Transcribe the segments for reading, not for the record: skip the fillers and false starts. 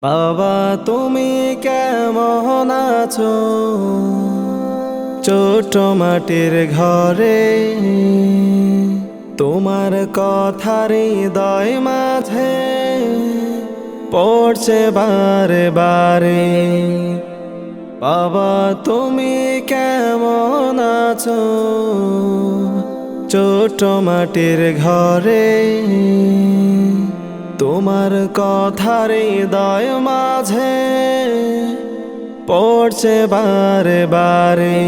বাবা তুমি কেমন আছো? ছোট মাটির ঘরে তোমার কথার হৃদয় মাঝে পড়ছে বারে বারে। বাবা তুমি কেমন আছো? ছোট মাটির ঘরে তোমার কথার হৃদয় মাঝে পড়ছে বারে বারে।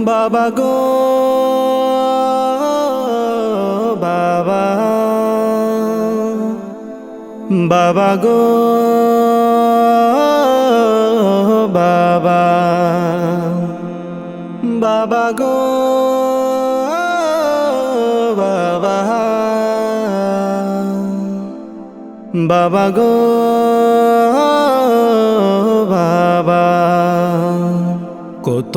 বাবা গো বাবা, বাবা গো বাবা, বাবা গো বাবা, বাবা গো বাবা। কত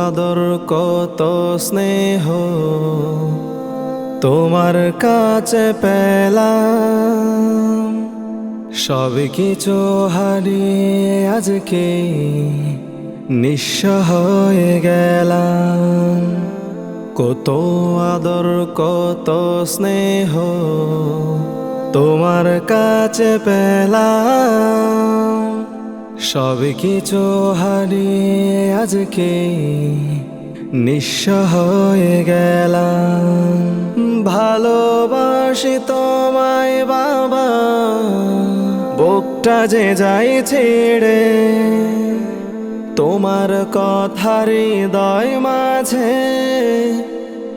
আদর কত স্নেহ তোমার কাছে পেলাম, সব কিছু হারিয়ে আজকে নিঃস্ব হয়ে গেলাম। কত আদর কত স্নেহ তোমার কাছে পেলাম, সব কিছু হারিয়ে আজকে নিঃস্ব হয়ে গেলাম। ভালোবাসি তোমায় বাবা, বুকটা যে যাই ছেড়ে, তোমার কথার হৃদয় মাঝে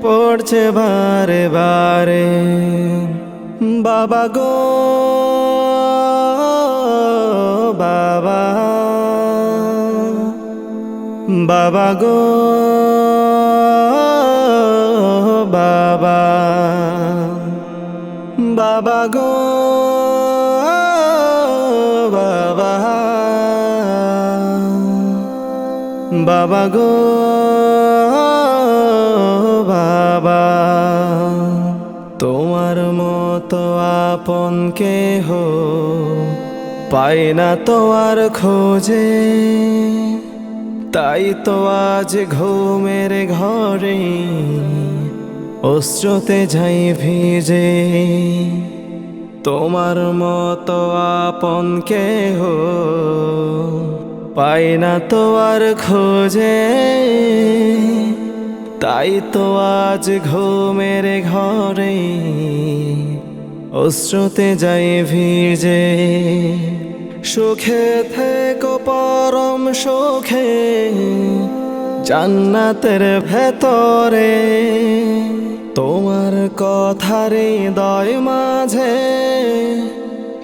পড়ছে বারে বারে। বাবা গো বাবা, বাবা গো বাবা, বাবা গো বাবা, বাবা গো বাবা। তোমার মতো আপন কেহ পাই না তো আর খোঁজে, তাই তো আজ ঘুমের ঘরে অশ্রুতে যাই ভিজে। তোমার মতো আপন কেহ পাই না তো আর খোঁজে, তাই তো আজ ঘুমের ঘরে অশ্রুতে যাই ভিজে। সুখে থেকো পরম সুখে জান্নাতের ভেতরে, তোমার কথার হৃদয় মাঝে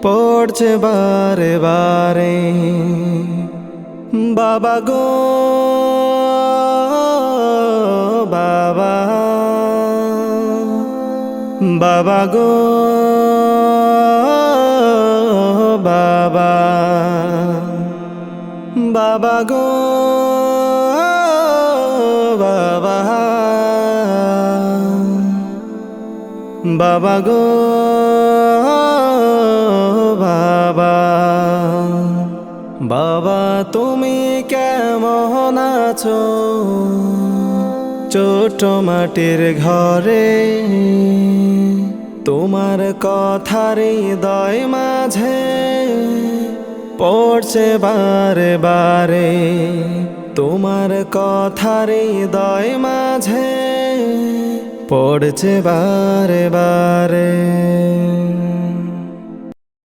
পড়ছে বারে বারে। বাবা গো বাবা, বাবা গো বাবা, বাবা গো বাবা, বাবা গো বাবা। বাবা তুমি কেমন আছো? ছোট মাটির ঘরে তোমার কথার হৃদয় মাঝে পড়ছে বারে বারে। তোমার কথার হৃদয় মাঝে পড়ছে বারে বারে।